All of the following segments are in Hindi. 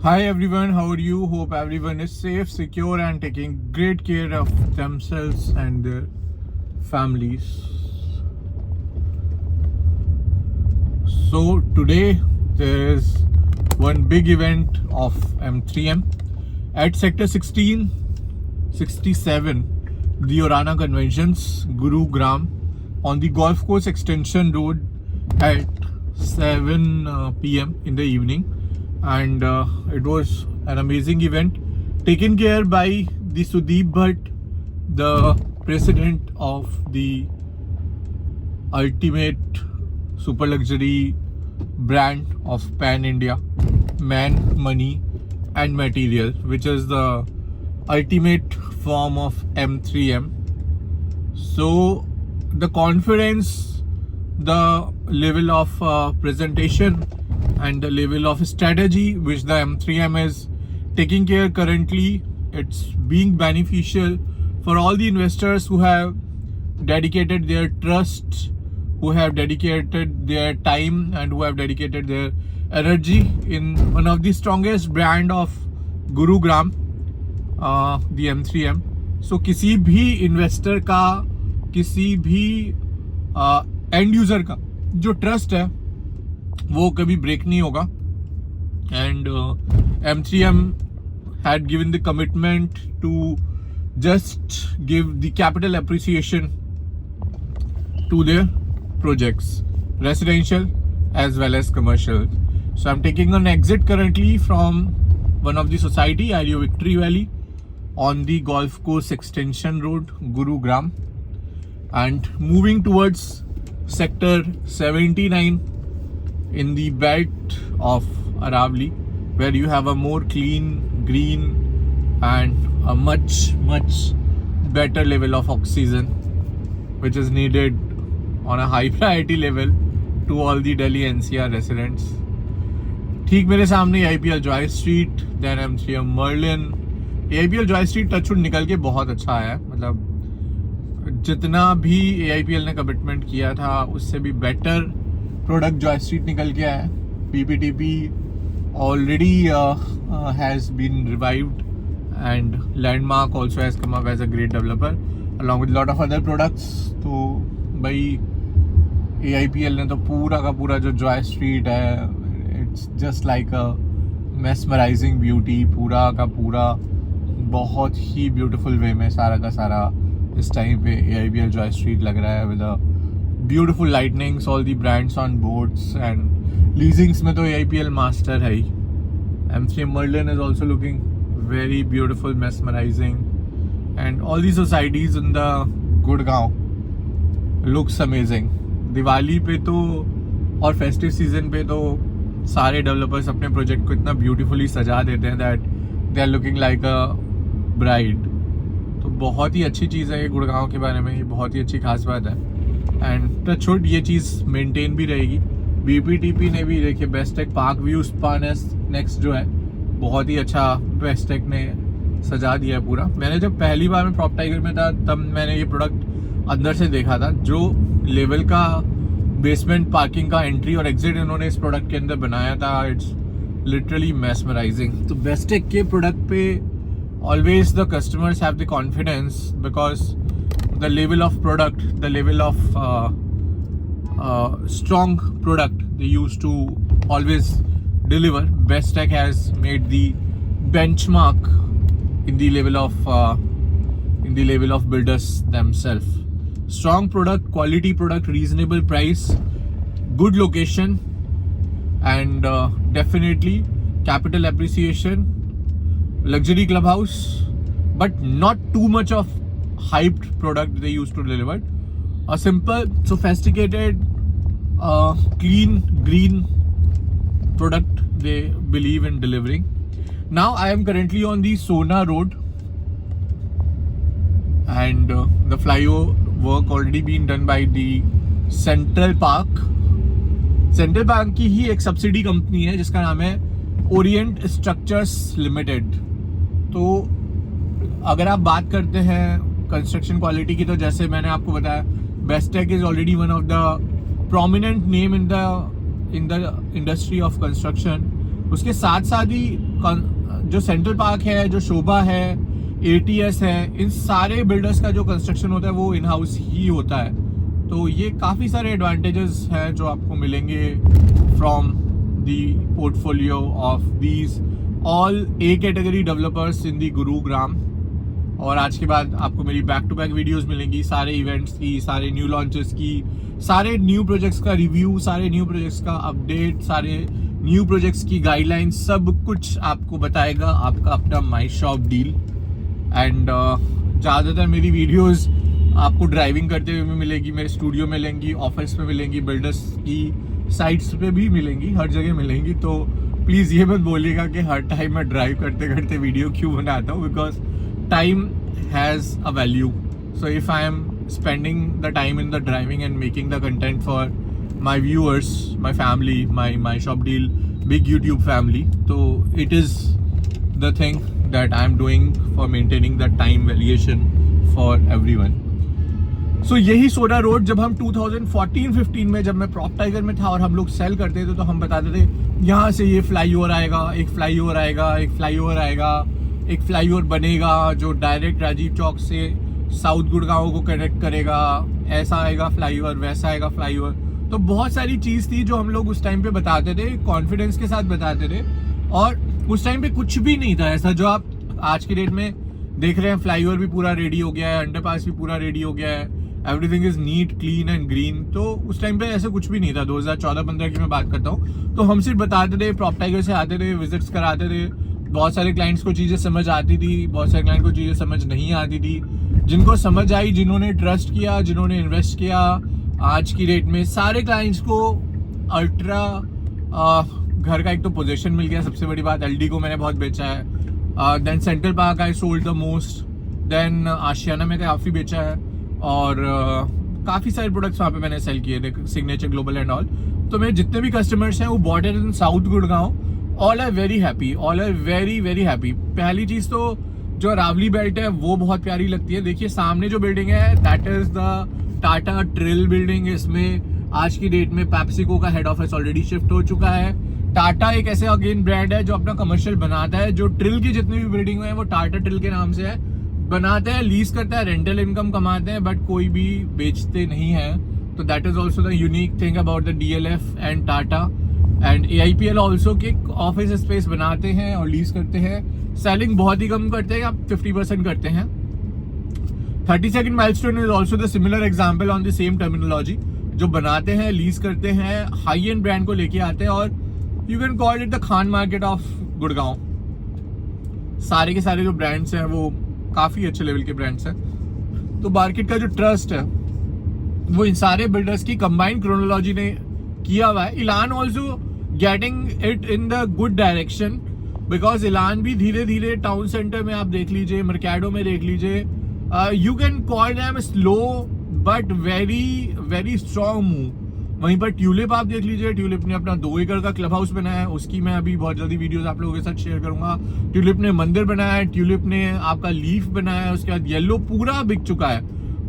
Hi everyone, how are you? Hope everyone is safe, secure, and taking great care of themselves and their families. So, today there is one big event of M3M at Sector 1667, the Orana Conventions, Gurugram, on the Golf Course Extension Road at 7 p.m. in the evening. And it was an amazing event taken care by the Sudeep Bhatt, the president of the ultimate super luxury brand of Pan India, Man, Money and Material, which is the ultimate form of M3M. So the confidence, the level of presentation and the level of strategy which the M3M is taking care currently, it's being beneficial for all the investors who have dedicated their trust, who have dedicated their time and who have dedicated their energy in one of the strongest brand of Gurugram, the M3M. So किसी भी इन्वेस्टर का, किसी भी एंड यूजर का जो ट्रस्ट है वो कभी ब्रेक नहीं होगा. And M3M had given the commitment to just give the capital appreciation to their projects, residential as well as commercial. So I'm taking an exit currently from one of the society, Ario Victory Valley, on the Golf Course Extension Road, Gurugram, and moving towards Sector 79 in the belt of Aravali, where you have a more clean, green and a much better level of oxygen, which is needed on a high priority level to all the Delhi NCR residents. ठीक मेरे सामने AIPL Joy Street, then M3M Merlin. AIPL Joy Street Touchwood निकल के बहुत अच्छा है. मतलब जितना भी AIPL ने कमिटमेंट किया था उससे भी बेटर प्रोडक्ट जॉय स्ट्रीट निकल के आया. PPTP already has been revived and Landmark also has come up as a great developer along with a lot of other products. तो भाई AIPL ने तो पूरा का पूरा जो जॉय स्ट्रीट है, it's just like a mesmerizing beauty, पूरा का पूरा बहुत ही ब्यूटीफुल वे में सारा का सारा इस टाइम पे AIPL जॉय स्ट्रीट लग रहा है. With a beautiful lightnings, all the brands on boards, and leasings में तो AIPL master है ही. M3M Merlin is also looking very beautiful, mesmerizing, and all the societies in the Gurgaon looks amazing. Diwali पे तो और फेस्टिव सीजन पे तो सारे डेवलपर्स अपने प्रोजेक्ट को इतना ब्यूटीफुली सजा देते हैं that they are looking like a bride. तो बहुत ही अच्छी चीज़ है ये गुड़गांव के बारे में, ये बहुत ही अच्छी खास बात है. एंड टचवुड ये चीज़ मेंटेन भी रहेगी. BPTP ने भी देखिए Bestech park view spa next जो है बहुत ही अच्छा बेस्टेक ने सजा दिया है पूरा. मैंने जब पहली बार में प्रॉप टाइगर में था तब मैंने ये प्रोडक्ट अंदर से देखा था. जो लेवल का बेसमेंट पार्किंग का एंट्री और एग्जिट इन्होंने इस प्रोडक्ट के अंदर बनाया था, इट्स लिटरली mesmerizing. तो बेस्टेक के प्रोडक्ट पे always the customers have the confidence because the level of product, the level of strong product they used to always deliver. Bestech has made the benchmark in the level of builders themselves. Strong product, quality product, reasonable price, good location, and definitely capital appreciation. Luxury clubhouse, but not too much of hyped product they used to deliver. A simple, sophisticated, clean, green product they believe in delivering. Now I am currently on the Sona Road, and the flyover work already been done by the Central Park. Central Park की ही एक सब्सिडी कंपनी है जिसका नाम है ओरिएंट स्ट्रक्चर्स लिमिटेड. तो अगर आप बात करते हैं कंस्ट्रक्शन क्वालिटी की, तो जैसे मैंने आपको बताया Bestech is already one of the prominent name in the industry of construction उसके साथ साथ ही जो सेंट्रल पार्क है, जो शोभा है, ATS है, इन सारे बिल्डर्स का जो कंस्ट्रक्शन होता है वो इन हाउस ही होता है। तो ये काफ़ी सारे एडवांटेजेस हैं जो आपको मिलेंगे from the portfolio of these all A category developers in the Gurugram. और आज के बाद आपको मेरी बैक टू बैक वीडियोस मिलेंगी, सारे इवेंट्स की, सारे न्यू लॉन्चेस की, सारे न्यू प्रोजेक्ट्स का रिव्यू, सारे न्यू प्रोजेक्ट्स का अपडेट, सारे न्यू प्रोजेक्ट्स की गाइडलाइंस, सब कुछ आपको बताएगा आपका अपना माई शॉप डील। एंड ज़्यादातर मेरी वीडियोस आपको ड्राइविंग करते हुए भी मिलेगी, मेरे स्टूडियो में मिलेंगी, ऑफिस में मिलेंगी, बिल्डर्स की साइट्स पे भी मिलेंगी, हर जगह मिलेंगी। तो प्लीज़ ये मत बोलिएगा कि हर टाइम मैं ड्राइव करते करते वीडियो क्यों बनाता हूँ, because time has a value. So if I am spending the time in the driving and making the content for my viewers, my family, my shop deal big YouTube family, so it is the thing that I am doing for maintaining the time valuation for everyone. So यही सोडा रोड जब हम 2014-15 में, जब मैं प्रॉप टाइगर में था और हम लोग सेल करते थे, तो हम बताते थे यहाँ से ये फ्लाईओवर आएगा, एक फ्लाईओवर आएगा, एक फ्लाईओवर आएगा, एक फ्लाईओवर बनेगा जो डायरेक्ट राजीव चौक से साउथ गुड़गांव को कनेक्ट करेगा, ऐसा आएगा फ्लाईओवर, वैसा आएगा फ्लाईओवर। तो बहुत सारी चीज़ थी जो हम लोग उस टाइम पे बताते थे, कॉन्फिडेंस के साथ बताते थे। और उस टाइम पे कुछ भी नहीं था ऐसा जो आप आज की डेट में देख रहे हैं। फ्लाईओवर भी पूरा रेडी हो गया है, अंडरपास भी पूरा रेडी हो गया है, everything is neat, clean and green. तो उस टाइम पे ऐसा कुछ भी नहीं था। 2014-15 की मैं बात करता हूँ। तो हम सिर्फ बताते थे, प्रॉप टाइगर से आते थे, विजिट्स कराते थे। बहुत सारे क्लाइंट्स को चीज़ें समझ आती थी, बहुत सारे क्लाइंट को चीज़ें समझ नहीं आती थी। जिनको समझ आई, जिन्होंने ट्रस्ट किया, जिन्होंने इन्वेस्ट किया, आज की डेट में सारे क्लाइंट्स को अल्ट्रा घर का एक तो पोजीशन मिल गया, सबसे बड़ी बात। LD को मैंने बहुत बेचा है, then Central Park I sold the most, then Ashiana में काफ़ी बेचा है, और काफ़ी सारे प्रोडक्ट्स वहाँ पे मैंने सेल किए थे, सिग्नेचर, ग्लोबल एंड ऑल। तो मेरे जितने भी कस्टमर्स हैं वो bought in south Gurgaon, all are very happy, all are very very happy. पहली चीज़ तो जो अरावली बेल्ट है वो बहुत प्यारी लगती है। देखिए सामने जो बिल्डिंग है, that is the Tata TRIL building. इसमें आज की डेट में पैप्सिको का हेड ऑफिस ऑलरेडी शिफ्ट हो चुका है। टाटा एक ऐसे अगेन ब्रांड है जो अपना कमर्शियल बनाता है। जो ट्रिल की जितनी भी बिल्डिंग है वो टाटा ट्रिल के नाम से है, बनाते हैं, लीज करता है, रेंटल इनकम कमाते हैं, बट कोई भी बेचते नहीं है। तो that is also the unique thing about the DLF and Tata and AIPL also, के ऑफिस स्पेस बनाते हैं और लीज करते हैं। सेलिंग बहुत ही कम करते हैं, आप 50% करते हैं। 32nd milestone is also the similar example on the same terminology. जो बनाते हैं, लीज करते हैं, हाई एंड ब्रांड को लेके आते हैं, और you can call it the Khan market of Gurgaon. सारे के सारे जो ब्रांड्स हैं वो काफ़ी अच्छे लेवल के ब्रांड्स हैं। तो मार्केट का जो ट्रस्ट है वो इन सारे बिल्डर्स की कंबाइंड क्रोनोलॉजी ने किया हुआ है। इलान also getting it in the good direction, because इलान भी धीरे धीरे टाउन सेंटर में आप देख लीजिए, मर्केडो में देख लीजिए, you can call them slow but very very strong move. वहीं पर ट्यूलिप आप देख लीजिए, ट्यूलिप ने अपना 2 एकड़ का क्लब हाउस बनाया है, उसकी मैं अभी बहुत जल्दी वीडियोस आप लोगों के साथ शेयर करूंगा। ट्यूलिप ने मंदिर बनाया है, ट्यूलिप ने आपका लीफ बनाया है, उसके बाद येलो पूरा बिक चुका है।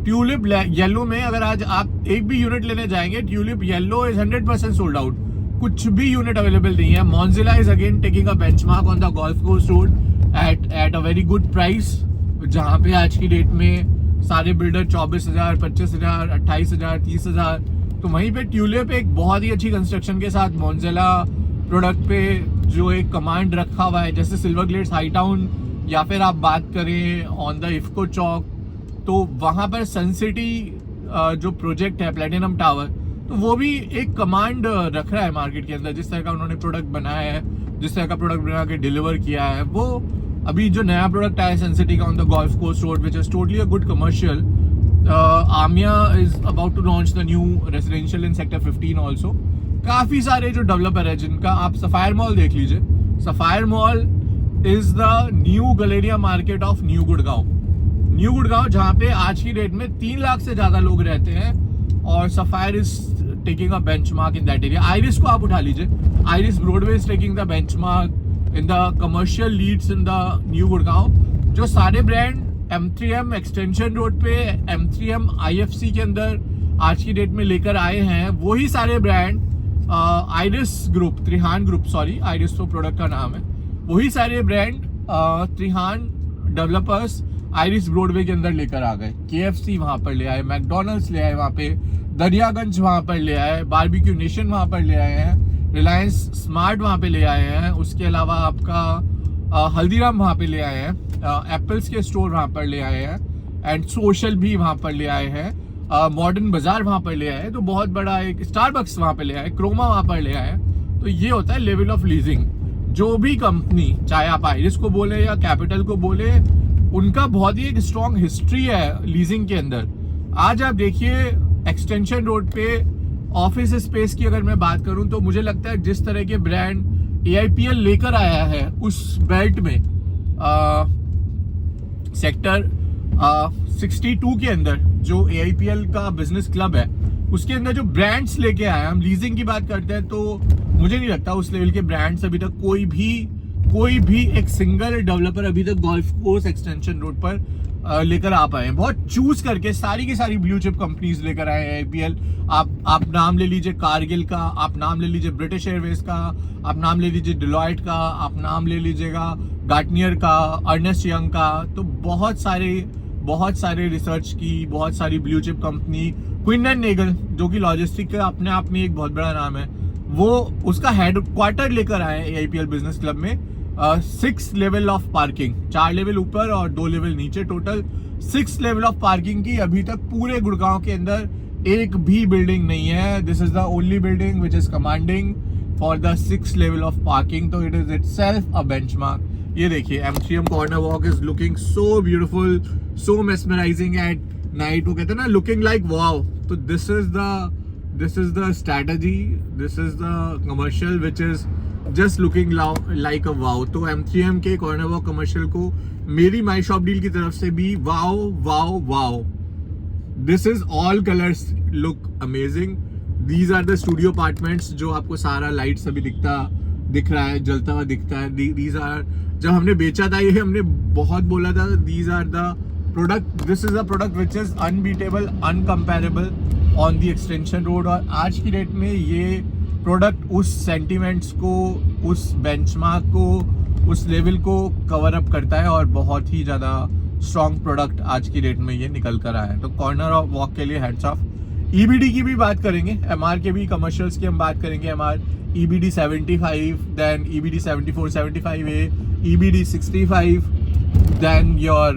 ट्यूलिप येलो में अगर आज आप एक भी यूनिट लेने जाएंगे, Tulip Yellow is 100% sold out, कुछ भी यूनिट अवेलेबल नहीं है। Monsella is again taking a benchmark on the Golf Course Road at a very good price, जहां पे आज की डेट में सारे बिल्डर 24,000, 25,000, 28,000, 30,000। तो वहीं पे ट्यूलिप एक बहुत ही अच्छी कंस्ट्रक्शन के साथ मॉन्जिला प्रोडक्ट पे जो एक कमांड रखा हुआ है, जैसे सिल्वर ग्लेड्स हाई टाउन, या फिर आप बात करें ऑन द इफ्को चौक, तो वहाँ पर सन सिटी जो प्रोजेक्ट है प्लेटिनम टावर, तो वो भी एक कमांड रख रहा है मार्केट के अंदर। जिस तरह का उन्होंने प्रोडक्ट बनाया है, जिस तरह का प्रोडक्ट बना के डिलीवर किया है, वो अभी जो नया प्रोडक्ट आया सन सिटी का on the Golf Course Road, which is totally a good commercial. आमिया is about to launch the new residential in sector 15 also. काफ़ी सारे जो डेवलपर है जिनका, आप सफायर मॉल देख लीजिए, sapphire mall is the new Galleria market of new Gurgaon, जहाँ पे आज की डेट में 3 लाख से ज़्यादा लोग रहते हैं, और sapphire is taking a benchmark in that area. Iris को आप उठा लीजिए, iris Broadway is taking the benchmark in the commercial leads in the new Gurgaon. जो सारे ब्रांड M3M एक्सटेंशन रोड पे, M3M IFC के अंदर आज की डेट में लेकर आए हैं, वही सारे brand Iris group, Trihan group, sorry, Iris तो प्रोडक्ट का नाम है, वही सारे brand Trihan developers Iris Broadway के अंदर लेकर आ गए। KFC वहां पर ले आए, मैकडोनल्ड्स ले आए वहां पे, दरियागंज वहां पर ले आए, बारबेक्यू नेशन वहां पर ले आए हैं, रिलायंस स्मार्ट वहां पे ले आए हैं, उसके अलावा आपका हल्दीराम वहां पे ले आए हैं, एप्पल्स के स्टोर वहां पर ले आए हैं, एंड सोशल भी वहां पर ले आए हैं, मॉडर्न बाजार वहां पर ले आए, तो बहुत बड़ा एक स्टारबक्स वहां पर ले आए, क्रोमा वहां पर ले आए। तो ये होता है लेवल ऑफ लीजिंग। जो भी कंपनी, चाहे आप आइरिस को बोले या कैपिटल को बोले, उनका बहुत ही एक स्ट्रॉन्ग हिस्ट्री है लीजिंग के अंदर। आज आप देखिए एक्सटेंशन रोड पे ऑफिस स्पेस की अगर मैं बात करूं तो मुझे लगता है जिस तरह के ब्रांड AIPL लेकर आया है उस बेल्ट में, सेक्टर 62 के अंदर जो AIPL का बिजनेस क्लब है उसके अंदर जो ब्रांड्स लेके आया, हम लीजिंग की बात करते हैं तो मुझे नहीं लगता उस लेवल के ब्रांड्स अभी तक कोई भी एक सिंगल डेवलपर अभी तक गोल्फ कोर्स एक्सटेंशन रोड पर लेकर आ पाए हैं। बहुत चूज करके सारी की सारी ब्लू चिप कंपनीज लेकर आए हैं AIPL। आप नाम ले लीजिए कारगिल का, आप नाम ले लीजिए ब्रिटिश एयरवेज का, आप नाम ले लीजिए डिलॉयट का, आप नाम ले लीजिएगा गार्टनियर का, अर्नेस्ट यंग का। तो बहुत सारे रिसर्च की बहुत सारी blue chip company, Quinn and Nagle जो कि लॉजिस्टिक का अपने आप में एक बहुत बड़ा नाम है, वो उसका हेड क्वार्टर लेकर आए AIPL बिजनेस क्लब में। 6 लेवल ऑफ पार्किंग, 4 लेवल ऊपर और 2 लेवल नीचे, टोटल 6 लेवल ऑफ पार्किंग की अभी तक पूरे गुड़गांव के अंदर एक भी बिल्डिंग नहीं है। This is the only building which is commanding for the 6 level of parking, तो it is itself a benchmark. ये देखिए M3M Corner Walk is looking so beautiful, so mesmerising at night. वो कहते हैं ना लुकिंग लाइक वाओ। तो this is the strategy, this is the commercial which is just looking like a wow. तो M3M के कॉर्नर वॉक कमर्शियल को मेरी माई शॉप डील की तरफ से भी wow wow wow. This is all colours look amazing. These are the studio apartments जो आपको सारा लाइट सभी दिख रहा है, जलता हुआ दिखता है। दीज आर, जब हमने बेचा था ये हमने बहुत बोला था, these are the product, this is a product which is unbeatable, uncomparable on the extension road. और आज की डेट में ये प्रोडक्ट उस सेंटिमेंट्स को, उस बेंचमार्क को, उस लेवल को कवर अप करता है और बहुत ही ज़्यादा स्ट्रॉन्ग प्रोडक्ट आज की डेट में ये निकल कर आया है। तो कॉर्नर ऑफ वॉक के लिए हेड्स ऑफ। EBD की भी बात करेंगे, MR के भी कमर्शियल्स की हम बात करेंगे। MR EBD 75, then EBD 74, 75A, EBD 65, then your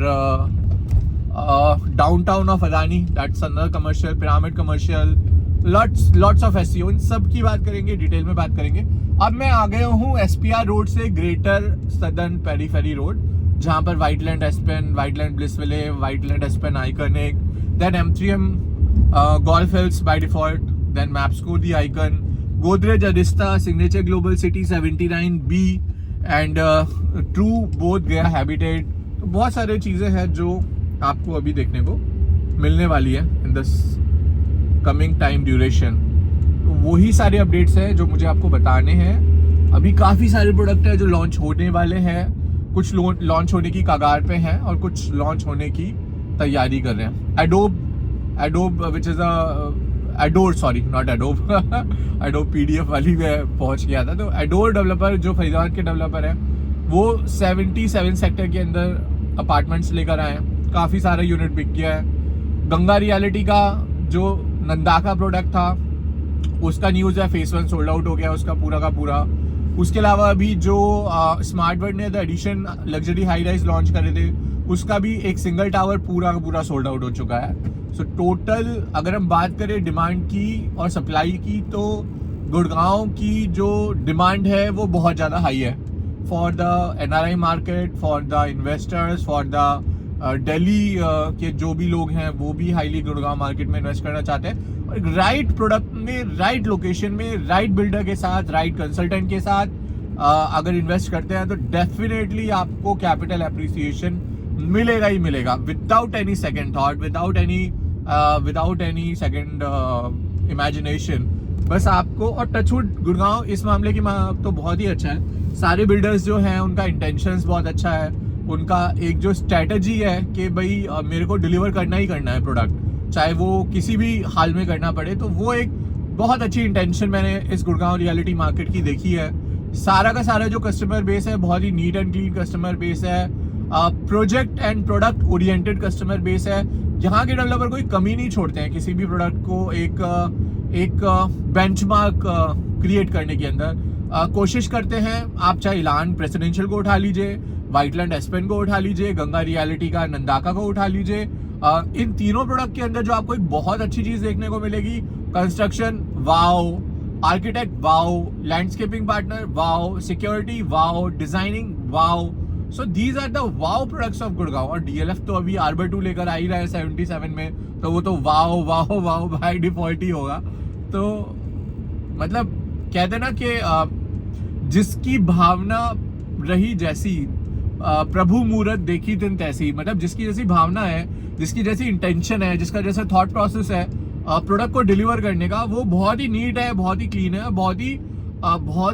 downtown of Adani, that's another commercial, pyramid commercial, lots of SEO, इन सब की बात करेंगे, डिटेल में बात करेंगे। अब मैं आ गया हूँ SPR रोड से ग्रेटर सदर्न पेरीफेरी रोड, जहाँ पर Whiteland Aspen, Whiteland Blissville, Whiteland Aspen Iconic, then M3M Golf Hills by default, then Mapsko the Icon, Godrej Arista, Signature Global City 79B and ट्रू बोथ गया हैबिटेट। तो बहुत सारी चीज़ें हैं जो आपको अभी देखने को मिलने वाली है in this coming time duration. तो वही सारे अपडेट्स हैं जो मुझे आपको बताने हैं। अभी काफ़ी सारे प्रोडक्ट हैं जो लॉन्च होने वाले हैं, कुछ लॉन्च होने की कगार पे हैं और कुछ लॉन्च होने की तैयारी कर रहे हैं। Adobe which is adore, sorry not adobe, adobe PDF वाली में पहुंच गया था। तो एडोर डेवलपर जो फरीदाबाद के डेवलपर हैं वो 77 सेक्टर के अंदर अपार्टमेंट्स लेकर आए हैं, काफ़ी सारा यूनिट बिक गया है। गंगा रियलिटी का जो नंदा का प्रोडक्ट था उसका न्यूज़ है, फेस 1 सोल्ड आउट हो गया उसका पूरा का पूरा। उसके अलावा अभी जो स्मार्ट वर्ल्ड ने the edition luxury high rise launch करे थे उसका भी एक सिंगल टावर पूरा का पूरा सोल्ड आउट हो चुका है। सो टोटल अगर हम बात करें डिमांड की और सप्लाई की, तो गुड़गांव की जो डिमांड है वो बहुत ज़्यादा हाई है for the NRI market, for the investors, for the Delhi के जो भी लोग हैं वो भी हाईली गुड़गांव मार्केट में इन्वेस्ट करना चाहते हैं। और एक राइट प्रोडक्ट में, राइट लोकेशन में, राइट बिल्डर के साथ, राइट कंसल्टेंट के साथ अगर इन्वेस्ट करते हैं तो डेफिनेटली आपको कैपिटल एप्रिसिएशन मिलेगा ही मिलेगा, without any second thought, without any second imagination. बस आपको, और टचवुड गुड़गांव इस मामले की तो बहुत ही अच्छा है। सारे बिल्डर्स जो हैं उनका इंटेंशंस बहुत अच्छा है, उनका एक जो स्ट्रैटेजी है कि भाई मेरे को डिलीवर करना ही करना है प्रोडक्ट, चाहे वो किसी भी हाल में करना पड़े। तो वो एक बहुत अच्छी इंटेंशन मैंने इस गुड़गांव रियलिटी मार्केट की देखी है। सारा का सारा जो कस्टमर बेस है बहुत ही neat and clean customer base है, project and product oriented customer base है। यहाँ के डेवलपर कोई कमी नहीं छोड़ते हैं किसी भी प्रोडक्ट को एक बेंचमार्क क्रिएट करने के अंदर। कोशिश करते हैं, आप चाहे इलान प्रेसिडेंशियल को उठा लीजिए, वाइटलैंड एस्पेन को उठा लीजिए, गंगा रियलिटी का नंदाका को उठा लीजिए, इन तीनों प्रोडक्ट के अंदर जो आपको एक बहुत अच्छी चीज देखने को मिलेगी, construction wow, architect wow, landscaping partner wow, security wow, designing wow. So these are the wow products of Gurgaon. और डीएलएफ तो अभी आर्बर 2 लेकर आ ही रहा है 77 में, तो वो तो wow wow wow by default ही होगा। तो मतलब कहते हैं ना कि जिसकी भावना रही जैसी, प्रभु मूरत देखी दिन तैसी। मतलब जिसकी जैसी भावना है, जिसकी जैसी इंटेंशन है, जिसका जैसा थॉट प्रोसेस है प्रोडक्ट को डिलीवर करने का, वो बहुत ही नीट है, बहुत ही क्लीन है, बहुत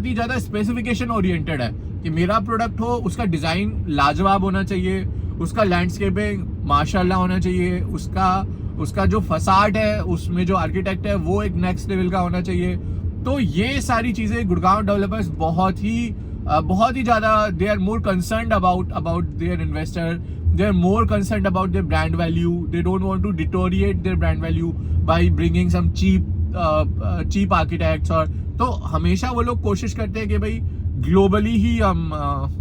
ही ज्यादा स्पेसिफिकेशन ओरिएंटेड है कि मेरा प्रोडक्ट हो, उसका डिजाइन लाजवाब होना चाहिए, उसका लैंडस्केपिंग माशाल्लाह होना चाहिए, उसका जो फसाड है, उसमें जो आर्किटेक्ट है वो एक नेक्स्ट लेवल का होना चाहिए। तो ये सारी चीजें गुड़गांव डेवलपर्स बहुत ही ज्यादा they are more concerned about their investor, they are more concerned about their brand value. They don't want to deteriorate their brand value by bringing some cheap architects। और तो हमेशा वो लोग कोशिश करते हैं कि भाई ग्लोबली ही हम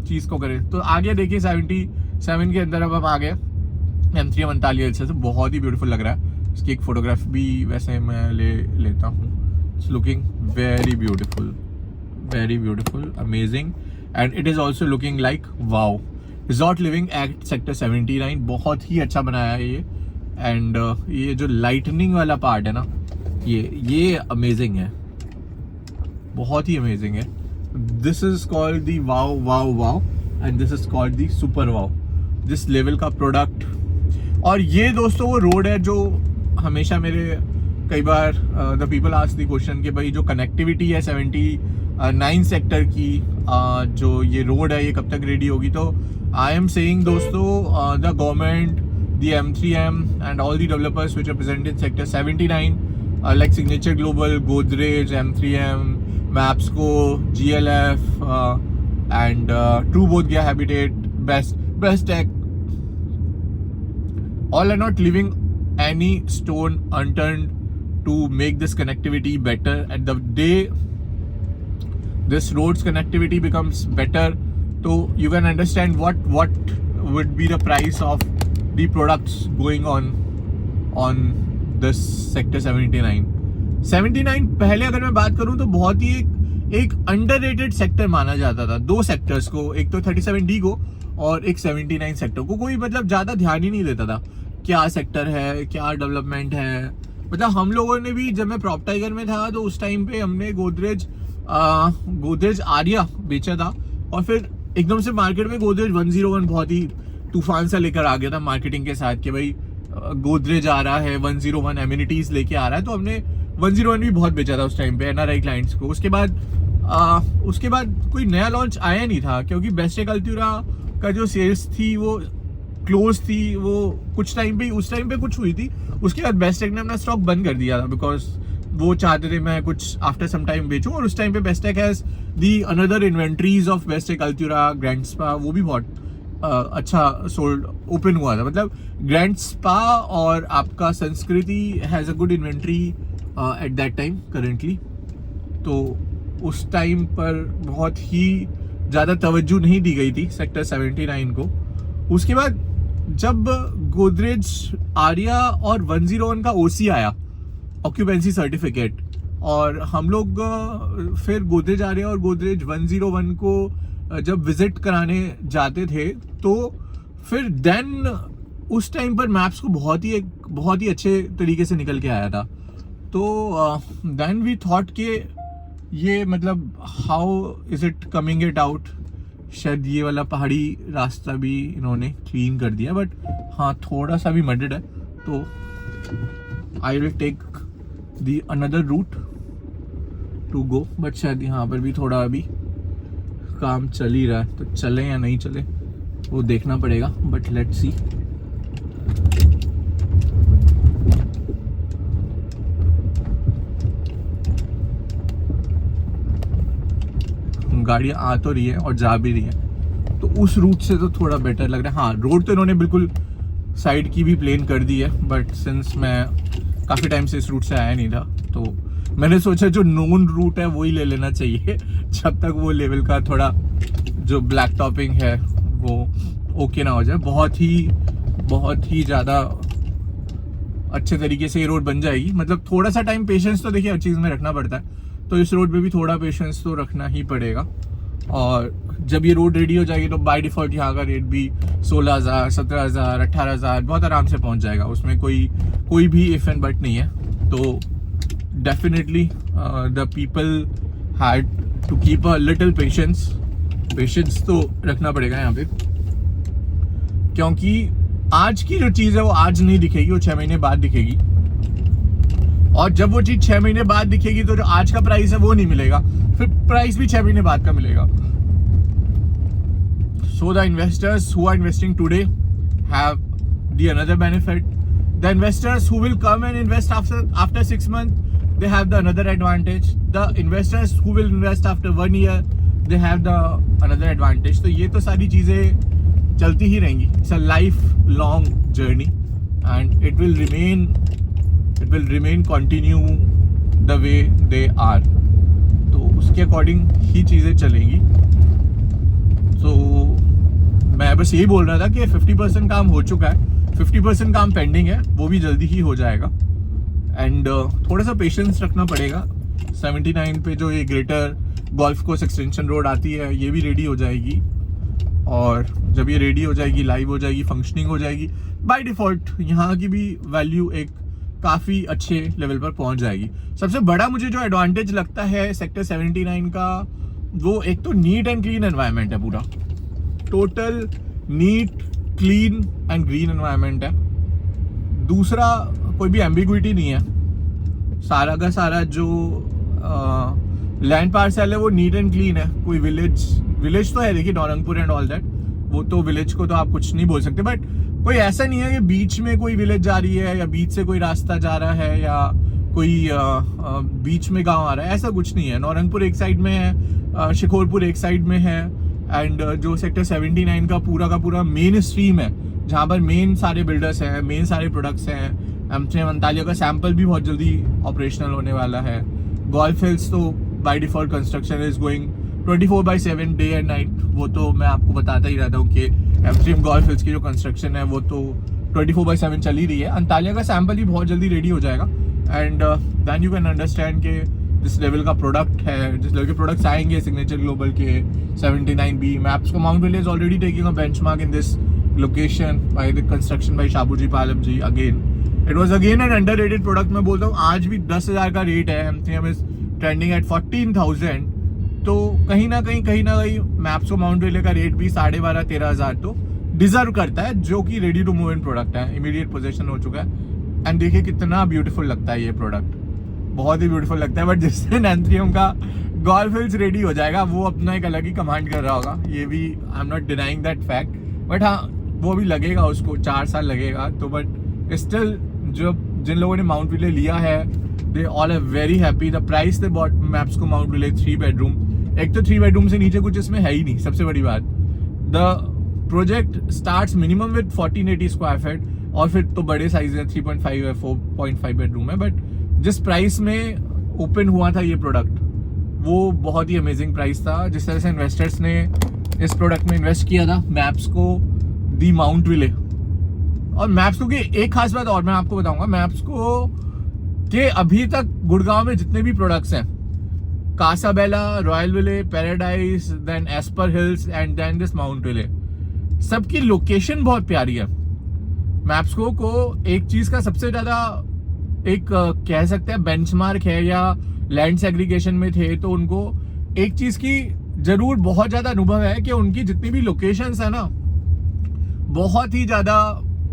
चीज को करें। तो आगे देखिए 77 के अंदर अब हम आ गए M3 48 से, तो बहुत ही ब्यूटीफुल लग रहा है। इसकी एक फोटोग्राफ भी वैसे मैं लेता हूँ। It's looking very beautiful, amazing, and it is also looking like wow. Resort living at sector 79 बहुत ही अच्छा बनाया है ये। एंड ये जो लाइटनिंग वाला पार्ट है ना, ये अमेजिंग है, बहुत ही अमेजिंग है। This is called the wow wow wow and this is called the super wow, this level का प्रोडक्ट। और ये दोस्तों वो रोड है जो हमेशा मेरे कई बार the people ask the question कि भाई जो कनेक्टिविटी है 79 सेक्टर की, जो ये रोड है ये कब तक रेडी होगी। तो आई एम सेइंग दोस्तों, the government, the M3M and all the developers which are present in sector 79 like Signature Global, Godrej, M3M, Mapsko, GLF and ट्रू बोथ गया habitat, Bestech, all are not leaving any stone unturned to make this connectivity better. At the day this road's connectivity becomes better, so you can understand what would be the price of the products going on this sector 79 पहले अगर मैं बात करूं तो बहुत ही एक अंडररेटेड सेक्टर माना जाता था। दो सेक्टर्स को, एक तो 37D को और एक 79 सेक्टर को कोई मतलब ज्यादा ध्यान ही नहीं देता था, क्या सेक्टर है, क्या डेवलपमेंट है। मतलब हम लोगों ने भी, जब मैं प्रॉप टाइगर में था तो उस टाइम पे हमने गोदरेज आर्या बेचा था, और फिर एकदम से मार्केट में गोदरेज 101 बहुत ही तूफान सा लेकर आ गया था मार्केटिंग के साथ कि भाई गोदरेज आ रहा है, 101 एमिनिटीज लेके आ रहा है। तो हमने 101 भी बहुत बेचा था उस टाइम पे NRI क्लाइंट्स को। उसके बाद कोई नया लॉन्च आया नहीं था, क्योंकि बेस्टेक अल्ट्यूरा का जो सेल्स थी वो क्लोज थी, वो कुछ टाइम पे उस टाइम पे कुछ हुई थी। उसके बाद बेस्टेक ने अपना स्टॉक बंद कर दिया था, बिकॉज वो चाहते थे मैं कुछ आफ्टर सम टाइम बेचूं। और उस टाइम पे Bestech has the another inventories of Bestech Altura, Grand Spa, वो भी बहुत अच्छा सोल्ड ओपन हुआ था। मतलब ग्रैंड स्पा और आपका संस्कृति has a good inventory at that time currently. तो उस टाइम पर बहुत ही ज़्यादा तवज्जो नहीं दी गई थी सेक्टर 79 को। उसके बाद जब गोदरेज आर्या और 101 का OC आया, ऑक्यूपेंसी सर्टिफिकेट, और हम लोग फिर गोदरेज आर्या और गोदरेज 101 को जब विजिट कराने जाते थे, तो फिर देन उस टाइम पर मैप्स को बहुत ही अच्छे तरीके से निकल के आया था। तो देन वी थॉट कि ये मतलब how is it coming it out, शायद ये वाला पहाड़ी रास्ता भी इन्होंने क्लीन कर दिया, बट हाँ थोड़ा सा भी मडेड है। तो I will take the another route to go, but शायद यहाँ पर भी थोड़ा अभी काम चल ही रहा है, तो चले या नहीं चले वो देखना पड़ेगा, बट लेट्स सी। गाड़ियाँ आ तो रही है और जा भी रही है, तो उस रूट से तो थोड़ा बेटर लग रहा है। हाँ, रोड तो इन्होंने बिल्कुल साइड की भी प्लेन कर दी है, बट सिंस मैं काफ़ी टाइम से इस रूट से आया नहीं था, तो मैंने सोचा जो नोन रूट है वही ले लेना चाहिए जब तक वो लेवल का थोड़ा जो ब्लैक टॉपिंग है वो ओके ना हो जाए। बहुत ही ज़्यादा अच्छे तरीके से ये रोड बन जाएगी। मतलब थोड़ा सा टाइम पेशेंस तो देखिए हर चीज़ में रखना पड़ता है, तो इस रोड पे भी थोड़ा पेशेंस तो रखना ही पड़ेगा। और जब ये रोड रेडी हो जाएगी तो बाय डिफ़ॉल्ट यहाँ का रेट भी 16,000, 17,000, 18,000 बहुत आराम से पहुँच जाएगा। उसमें कोई भी इफ एंड बट नहीं है। तो definitely the people had to keep a little patience तो रखना पड़ेगा यहाँ पे, क्योंकि आज की जो चीज़ है वो आज नहीं दिखेगी, वो 6 महीने बाद दिखेगी। और जब वो चीज़ 6 महीने बाद दिखेगी तो जो आज का प्राइस है वो नहीं मिलेगा, फिर प्राइस भी 6 महीने बाद का मिलेगा। So the investors who are investing today have the another benefit. The investors who will come and invest after 6 months, they have the another advantage. The investors who will invest after 1 year, they have the another advantage. तो ये तो सारी चीज़ें चलती ही रहेंगी. It's a lifelong journey, and it will remain continue the way they are. तो उसके अकॉर्डिंग ही चीज़ें चलेंगी. तो मैं बस यही बोल रहा था कि 50% काम हो चुका है, 50% काम पेंडिंग है, वो भी जल्दी ही हो जाएगा। एंड थोड़ा सा पेशेंस रखना पड़ेगा। 79 पे जो ये greater golf course extension road आती है, ये भी रेडी हो जाएगी। और जब ये रेडी हो जाएगी, लाइव हो जाएगी, फंक्शनिंग हो जाएगी, बाय डिफ़ॉल्ट यहाँ की भी वैल्यू एक काफ़ी अच्छे लेवल पर पहुँच जाएगी। सबसे बड़ा मुझे जो एडवांटेज लगता है सेक्टर 79 का, वो एक तो नीट एंड क्लीन एनवायरनमेंट है, पूरा total neat, clean and green environment है। दूसरा, कोई भी एम्बिग्विटी नहीं है। सारा का सारा जो लैंड पार्सल है वो नीट एंड क्लीन है। कोई विलेज तो है, देखिए नौरंगपुर एंड ऑल दैट, वो तो विलेज को तो आप कुछ नहीं बोल सकते, बट कोई ऐसा नहीं है कि बीच में कोई विलेज जा रही है या बीच से कोई रास्ता जा रहा है या कोई बीच में गांव आ रहा है, ऐसा कुछ नहीं है। नौरंगपुर एक साइड में है, शिकोरपुर एक साइड में है, एंड जो सेक्टर 79 का पूरा मेन स्ट्रीम है, जहाँ पर मेन सारे बिल्डर्स हैं, मेन सारे प्रोडक्ट्स हैं। M3M अंतालिया का सैंपल भी बहुत जल्दी ऑपरेशनल होने वाला है। गोल्फ हिल्स तो by default construction is going 24/7 day and night. वो तो मैं आपको बताता ही रहता हूँ कि M3M गोल्फ हिल्स की जो कंस्ट्रक्शन है वो तो 24/7 चल ही रही है। अंतालिया का सैंपल भी बहुत जल्दी रेडी हो जाएगा, and then you can understand कि जिस लेवल का प्रोडक्ट है, जिस लेवल के प्रोडक्ट्स आएंगे सिग्नेचर ग्लोबल के 79B, Mapsko Mount Ville is already taking a benchmark in this location by the construction by Shapoorji Pallonji. Again it was again an underrated product. मैं बोलता हूँ आज भी 10,000 का रेट है, M3M इज ट्रेंडिंग एट 14,000। तो कहीं ना कहीं मैप्सको माउंट विले का रेट भी 12,500-13,000 तो डिजर्व करता है, जो कि ready to move in product है, इमीडिएट पोजेशन हो चुका है। एंड देखिए कितना ब्यूटीफुल लगता है ये प्रोडक्ट, बहुत ही ब्यूटीफुल लगता है। बट जिस दिन M3M का गोल्फ हिल्स रेडी हो जाएगा, वो अपना एक अलग ही कमांड कर रहा होगा। ये भी I am not denying that fact, but हाँ वो भी लगेगा, उसको 4 साल लगेगा। तो बट स्टिल जो जिन लोगों ने माउंट विले लिया है, they all are very happy. The price they bought Maps को माउंट विले 3 बेडरूम, एक तो 3 बेडरूम से नीचे कुछ इसमें है ही नहीं। सबसे बड़ी बात, the project starts minimum with 1480 square feet, और फिर तो बड़े साइज है, 3.5 है, 4.5 बेडरूम है। बट जिस प्राइस में ओपन हुआ था ये प्रोडक्ट, वो बहुत ही अमेजिंग प्राइस था। जिस तरह से इन्वेस्टर्स ने इस प्रोडक्ट में इन्वेस्ट किया था, मैप्स को दी माउंट विले। और मैप्स को की एक खास बात और मैं आपको बताऊंगा, मैप्स को के अभी तक गुड़गांव में जितने भी प्रोडक्ट्स हैं, Casabella, Royal Ville, Paradise, then Esper Hills and then this Mount Ville, सबकी लोकेशन बहुत प्यारी है। मैप्सको को एक चीज का सबसे ज्यादा एक कह सकते हैं बेंचमार्क है, या लैंड सेग्रीगेशन में थे तो उनको एक चीज की जरूर बहुत ज्यादा अनुभव है कि उनकी जितनी भी लोकेशंस है ना, बहुत ही ज्यादा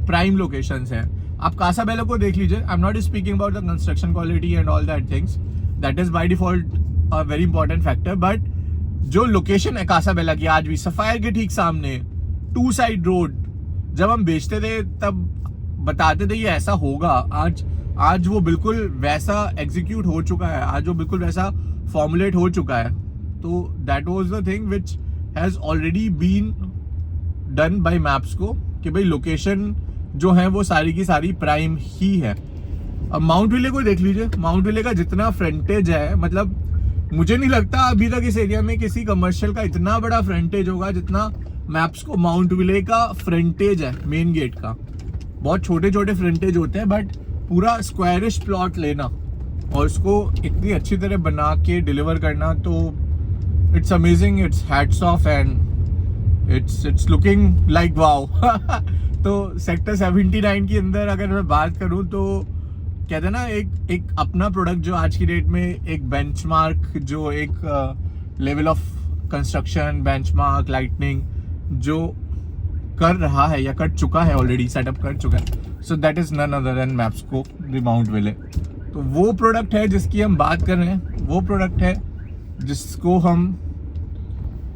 प्राइम लोकेशंस हैं। आप कासाबेला को देख लीजिए, I am not speaking about the construction quality and all that things, that is by default a very important factor, but जो लोकेशन है कासाबेला की, आज भी सफायर के ठीक सामने 2 साइड रोड, जब हम बेचते थे तब बताते थे ये ऐसा होगा, आज वो बिल्कुल वैसा एग्जीक्यूट हो चुका है, आज वो बिल्कुल वैसा फॉर्मुलेट हो चुका है। तो that was the thing which has already been done by Maps को कि भाई लोकेशन जो है वो सारी की सारी प्राइम ही है। अब माउंट विले को देख लीजिए, माउंट विले का जितना फ्रंटेज है, मतलब मुझे नहीं लगता अभी तक इस एरिया में किसी कमर्शियल का इतना बड़ा फ्रंटेज होगा जितना मैप्स को माउंट विले का फ्रंटेज है मेन गेट का। बहुत छोटे छोटे फ्रंटेज होते हैं बट पूरा स्क्वायरिश प्लॉट लेना और उसको इतनी अच्छी तरह बना के डिलीवर करना, तो it's amazing, it's hats off and it's looking like wow. तो सेक्टर 79 के अंदर अगर मैं बात करूं तो कहते हैं ना एक अपना प्रोडक्ट जो आज की डेट में एक बेंचमार्क, जो एक level of construction benchmark lightning जो कर रहा है या कर चुका है, ऑलरेडी सेटअप कर चुका है, so that is none other than Mapsko the Mount Ville. तो वो प्रोडक्ट है जिसकी हम बात कर रहे हैं, वो प्रोडक्ट है जिसको हम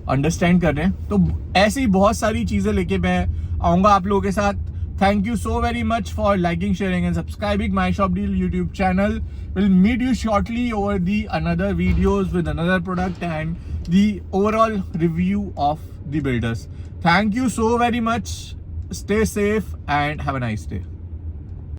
अंडरस्टैंड कर रहे हैं। तो ऐसी ही बहुत सारी चीज़ें लेके मैं आऊँगा आप लोगों के साथ। Thank you so very much for liking, sharing and subscribing my Shop Deal YouTube channel. We'll meet you shortly over the another videos with another product and the overall review of the builders. Thank you so very much. Stay safe and have a nice day.